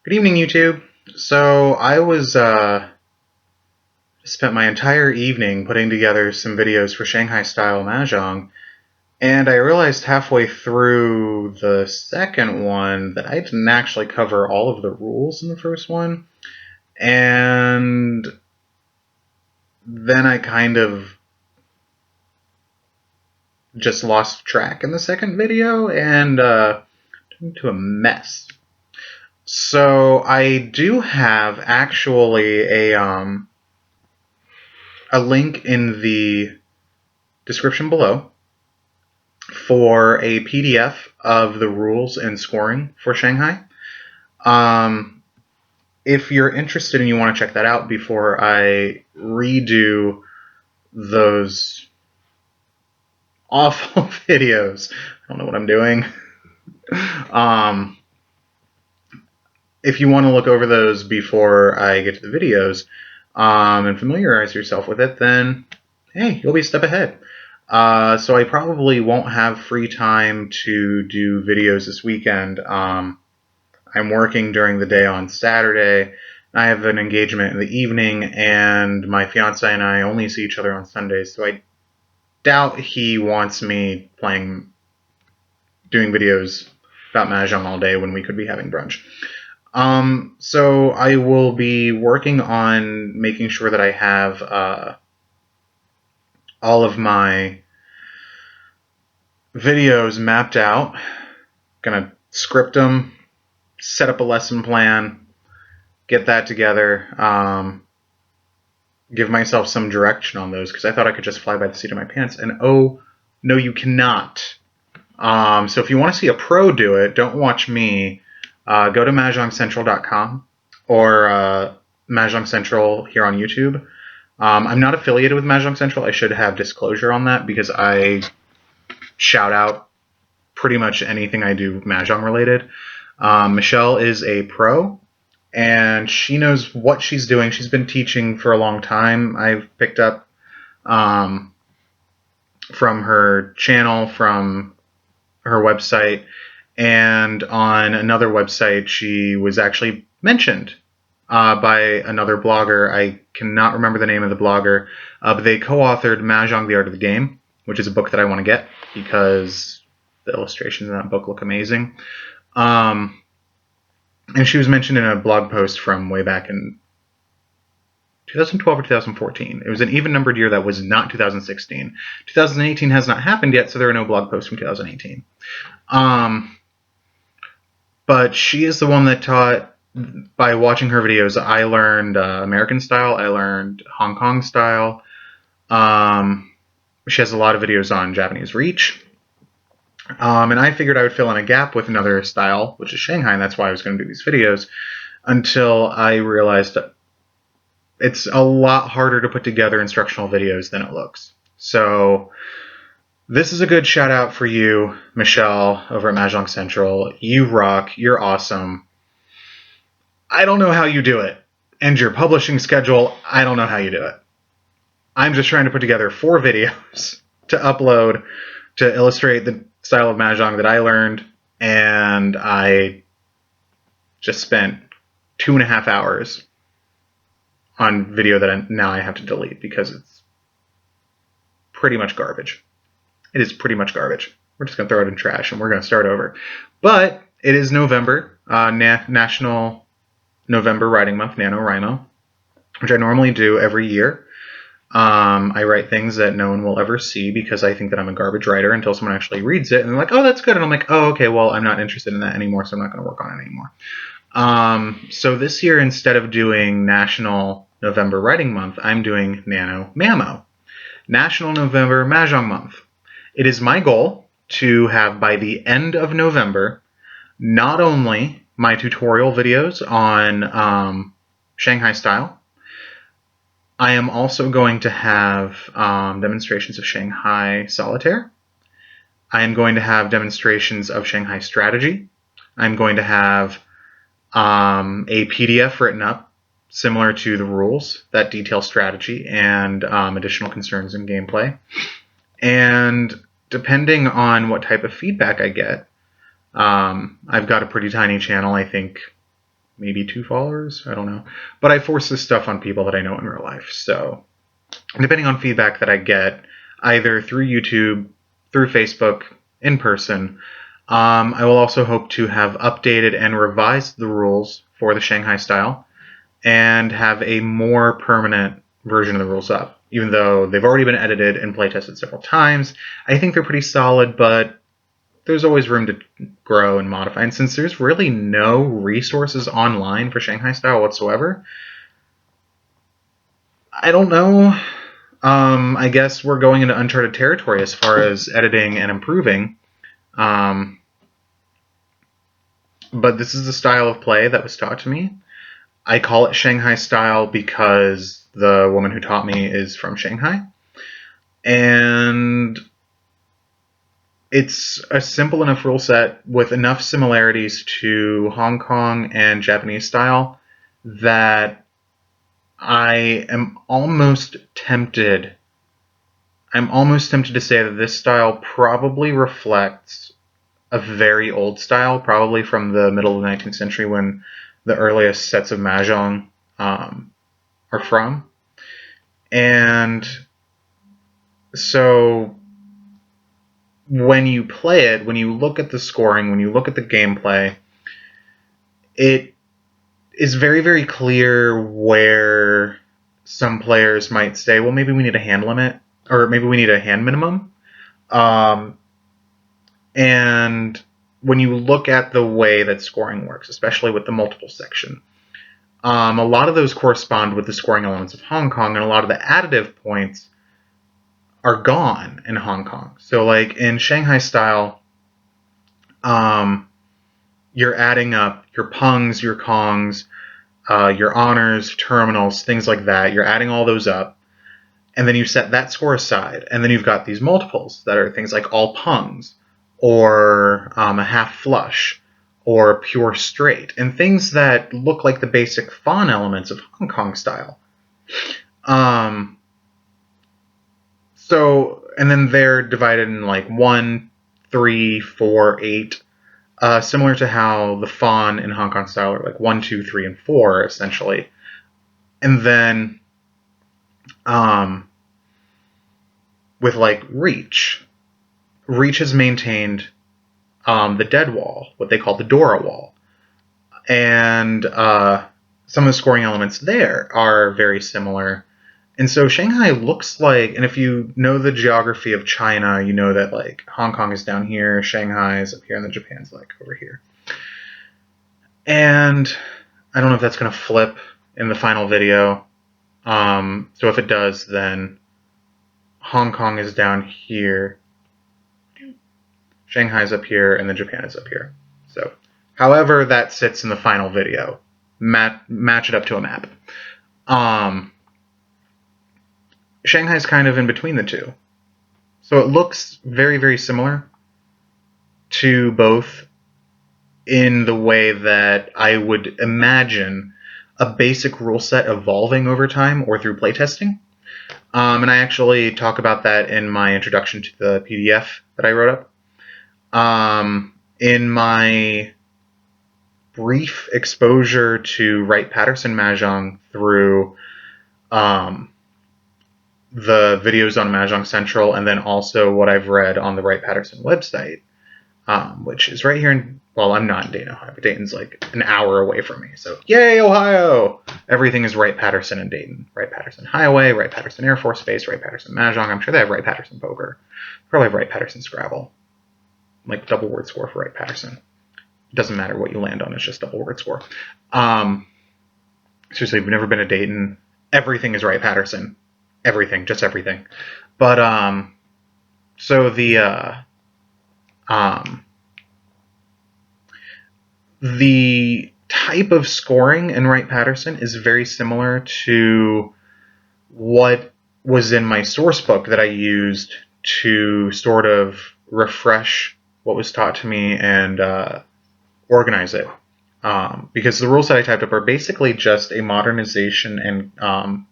Good evening, YouTube. So spent my entire evening putting together some videos for Shanghai style Mahjong, and I realized halfway through the second one that I didn't actually cover all of the rules in the first one, and then I kind of just lost track in the second video and turned into a mess. So I do have actually a link in the description below for a PDF of the rules and scoring for Shanghai. If you're interested and you want to check that out before I redo those awful videos, I don't know what I'm doing. If you want to look over those before I get to the videos and familiarize yourself with it, then hey, you'll be a step ahead. So I probably won't have free time to do videos this weekend. I'm working during the day on Saturday. I have an engagement in the evening, and my fiance and I only see each other on Sundays, so I doubt he wants me doing videos about Mahjong all day when we could be having brunch. So I will be working on making sure that I have all of my videos mapped out. Gonna script them, set up a lesson plan, get that together, give myself some direction on those, because I thought I could just fly by the seat of my pants, and oh, no you cannot. So if you want to see a pro do it, don't watch me. Go to MahjongCentral.com or Mahjong Central here on YouTube. I'm not affiliated with Mahjong Central. I should have disclosure on that because I shout out pretty much anything I do Mahjong related. Michelle is a pro, and she knows what she's doing. She's been teaching for a long time. I've picked up from her channel, from her website, and on another website she was actually mentioned by another blogger. I cannot remember the name of the blogger, but they co-authored Mahjong: The Art of the Game, which is a book that I want to get because the illustrations in that book look amazing. And she was mentioned in a blog post from way back in 2012 or 2014. It was an even-numbered year that was not 2016. 2018 has not happened yet, so there are no blog posts from 2018. But she is the one that taught. By watching her videos, I learned American style, I learned Hong Kong style. She has a lot of videos on Japanese reach. And I figured I would fill in a gap with another style, which is Shanghai, and that's why I was going to do these videos, until I realized that it's a lot harder to put together instructional videos than it looks. So this is a good shout out for you, Michelle, over at Mahjong Central. You rock. You're awesome. I don't know how you do it. And your publishing schedule, I don't know how you do it. I'm just trying to put together 4 videos to upload to illustrate the style of Mahjong that I learned, and I just spent 2.5 hours on video that now I have to delete because it's pretty much garbage. It is pretty much garbage. We're just going to throw it in trash and we're going to start over. But it is November, National November Writing Month, NanoMamo, which I normally do every year. I write things that no one will ever see because I think that I'm a garbage writer until someone actually reads it and they're like, oh, that's good. And I'm like, oh, okay, well, I'm not interested in that anymore, so I'm not going to work on it anymore. So this year, instead of doing National November Writing Month, I'm doing NanoMamo, National November Mahjong Month. It is my goal to have, by the end of November, not only my tutorial videos on Shanghai style, I am also going to have demonstrations of Shanghai solitaire. I am going to have demonstrations of Shanghai strategy. I'm going to have a PDF written up similar to the rules that detail strategy and additional concerns in gameplay. And depending on what type of feedback I get, I've got a pretty tiny channel. I think maybe 2 followers. I don't know. But I force this stuff on people that I know in real life. So depending on feedback that I get, either through YouTube, through Facebook, in person, I will also hope to have updated and revised the rules for the Shanghai style and have a more permanent version of the rules up. Even though they've already been edited and playtested several times, I think they're pretty solid, but there's always room to grow and modify. And since there's really no resources online for Shanghai style whatsoever, I don't know. I guess we're going into uncharted territory as far as editing and improving. But this is the style of play that was taught to me. I call it Shanghai style because the woman who taught me is from Shanghai. And it's a simple enough rule set with enough similarities to Hong Kong and Japanese style that I am almost tempted. I'm almost tempted to say that this style probably reflects a very old style, probably from the middle of the 19th century when the earliest sets of Mahjong are from. And so when you play it, when you look at the scoring, when you look at the gameplay, it is very, very clear where some players might say, well, maybe we need a hand limit, or maybe we need a hand minimum. And when you look at the way that scoring works, especially with the multiple section, a lot of those correspond with the scoring elements of Hong Kong, and a lot of the additive points are gone in Hong Kong. So like in Shanghai style, you're adding up your pungs, your kongs, your honors, terminals, things like that. You're adding all those up, and then you set that score aside. And then you've got these multiples that are things like all pungs, or a half flush, or pure straight, and things that look like the basic fawn elements of Hong Kong style. And then they're divided in like 1, 3, 4, 8, similar to how the fawn in Hong Kong style are like 1, 2, 3, and 4, essentially. And then with like reach has maintained the dead wall, what they call the Dora wall. And some of the scoring elements there are very similar. And so Shanghai looks like, and if you know the geography of China, you know that like Hong Kong is down here, Shanghai is up here, and then Japan's like over here. And I don't know if that's going to flip in the final video. So if it does, then Hong Kong is down here, Shanghai's up here, and then Japan is up here. So however that sits in the final video, match it up to a map. Shanghai's kind of in between the two. So it looks very, very similar to both in the way that I would imagine a basic rule set evolving over time or through playtesting. And I actually talk about that in my introduction to the PDF that I wrote up. In my brief exposure to Wright-Patterson Mahjong through the videos on Mahjong Central, and then also what I've read on the Wright-Patterson website, which is right here in, well, I'm not in Dayton, Ohio, but Dayton's like an hour away from me, so yay, Ohio! Everything is Wright-Patterson in Dayton. Wright-Patterson Highway, Wright-Patterson Air Force Base, Wright-Patterson Mahjong. I'm sure they have Wright-Patterson Poker. Probably have Wright-Patterson Scrabble. Like double word score for Wright-Patterson. It doesn't matter what you land on, it's just double word score. Seriously, if you've never been to Dayton, everything is Wright-Patterson. Everything, just everything. But so the type of scoring in Wright-Patterson is very similar to what was in my source book that I used to sort of refresh what was taught to me and organize it. Because the rules that I typed up are basically just a modernization and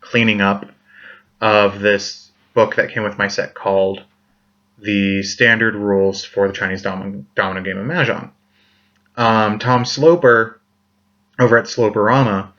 cleaning up of this book that came with my set called The Standard Rules for the Chinese Dominant Game of Mahjong. Tom Sloper over at Sloperama,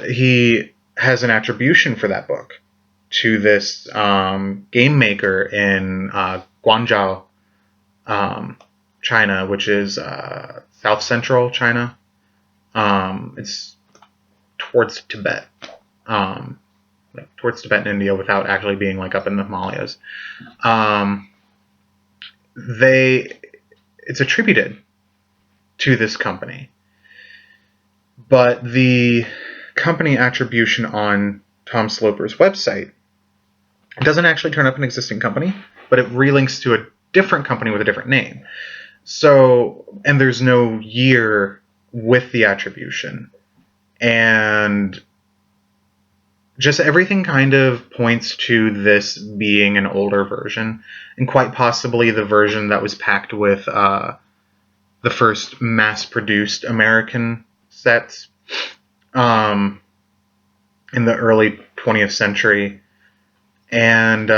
he has an attribution for that book to this game maker in Guangzhou, China, which is south central China. It's towards Tibet, towards Tibet and India, without actually being like up in the Himalayas. It's attributed to this company, but the company attribution on Tom Sloper's website doesn't actually turn up an existing company, but it relinks to a different company with a different name. So, and there's no year with the attribution. And just everything kind of points to this being an older version, and quite possibly the version that was packed with the first mass-produced American sets in the early 20th century. And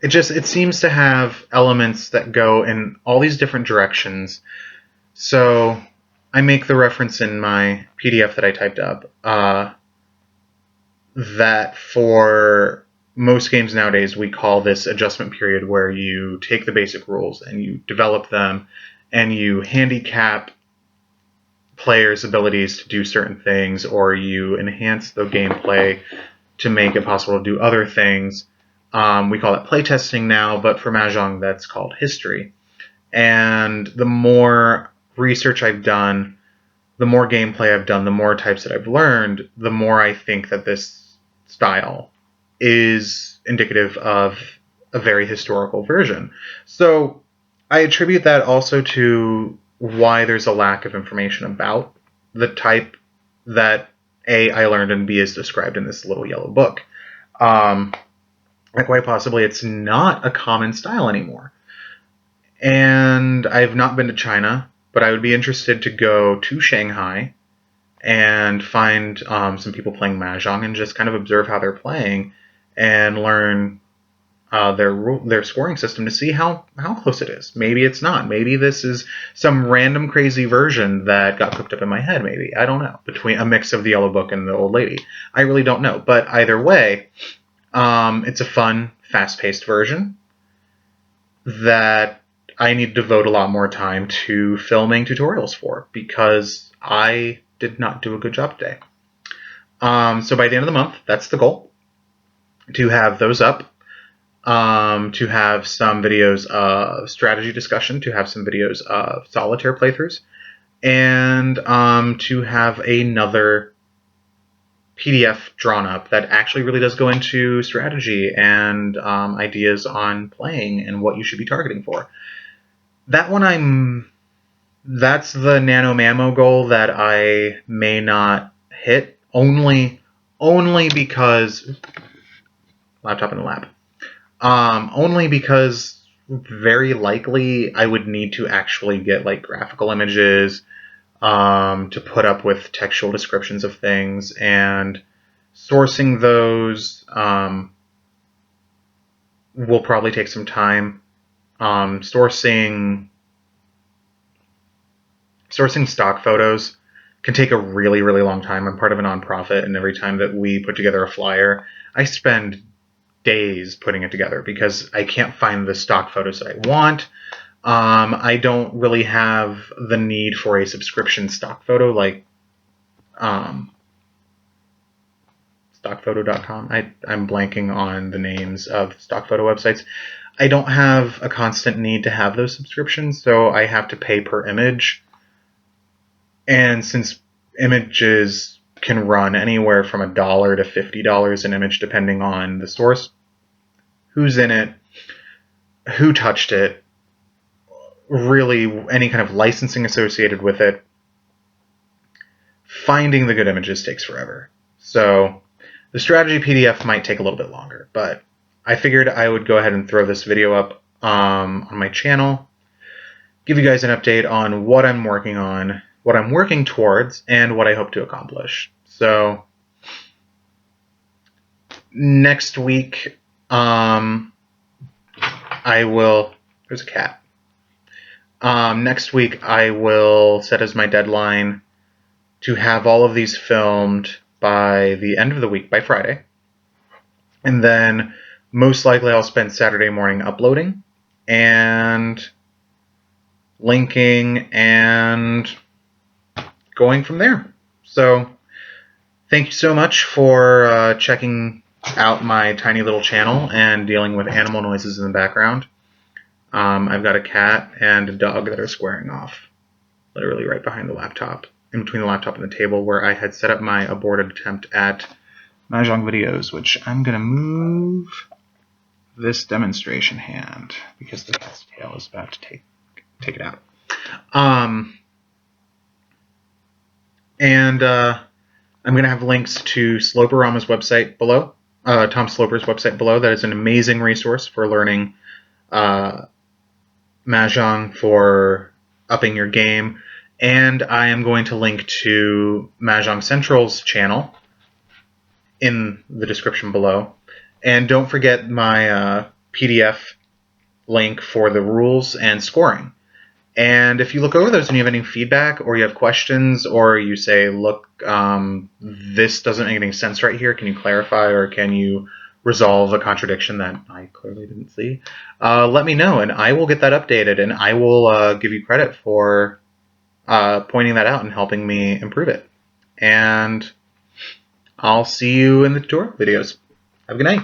it seems to have elements that go in all these different directions. So I make the reference in my PDF that I typed up that for most games nowadays we call this adjustment period, where you take the basic rules and you develop them and you handicap players' abilities to do certain things, or you enhance the gameplay to make it possible to do other things. We call it playtesting now, but for Mahjong that's called history. And the more research I've done, the more gameplay I've done, the more types that I've learned, the more I think that this style is indicative of a very historical version. So I attribute that also to why there's a lack of information about the type that A, I learned, and B, is described in this little yellow book. And quite possibly it's not a common style anymore. And I've not been to China, but I would be interested to go to Shanghai and find some people playing Mahjong and just kind of observe how they're playing and learn their scoring system to see how close it is. Maybe it's not. Maybe this is some random crazy version that got cooked up in my head. Maybe. I don't know. Between a mix of the Yellow Book and the Old Lady. I really don't know. But either way, it's a fun, fast-paced version that I need to devote a lot more time to filming tutorials for, because I did not do a good job today. So by the end of the month, that's the goal, to have those up, to have some videos of strategy discussion, to have some videos of solitaire playthroughs, and to have another PDF drawn up that actually really does go into strategy and ideas on playing and what you should be targeting for. That's the NanoMamo goal that I may not hit, only because laptop in the lab. Only because very likely I would need to actually get like graphical images to put up with textual descriptions of things, and sourcing those will probably take some time. Sourcing stock photos can take a really, really long time. I'm part of a nonprofit, and every time that we put together a flyer, I spend days putting it together because I can't find the stock photos that I want. I don't really have the need for a subscription stock photo like stockphoto.com. I'm blanking on the names of stock photo websites. I don't have a constant need to have those subscriptions, so I have to pay per image. And since images can run anywhere from $1 to $50 an image, depending on the source, who's in it, who touched it, really any kind of licensing associated with it, finding the good images takes forever. So the strategy PDF might take a little bit longer, but I figured I would go ahead and throw this video up on my channel, give you guys an update on what I'm working on, what I'm working towards, and what I hope to accomplish. So next week, there's a cat. Next week I will set as my deadline to have all of these filmed by the end of the week, by Friday. And then most likely I'll spend Saturday morning uploading and linking and going from there. So thank you so much for checking out my tiny little channel and dealing with animal noises in the background. I've got a cat and a dog that are squaring off, literally right behind the laptop, in between the laptop and the table where I had set up my aborted attempt at Mahjong videos, which I'm going to move this demonstration hand because the cat's tail is about to take it out. And I'm going to have links to Sloperama's website below, Tom Sloper's website below. That is an amazing resource for learning Mahjong, for upping your game. And I am going to link to Mahjong Central's channel in the description below. And don't forget my PDF link for the rules and scoring. And if you look over those and you have any feedback or you have questions or you say, look, this doesn't make any sense right here, can you clarify or can you resolve a contradiction that I clearly didn't see, let me know and I will get that updated and I will give you credit for pointing that out and helping me improve it. And I'll see you in the tutorial videos. Have a good night.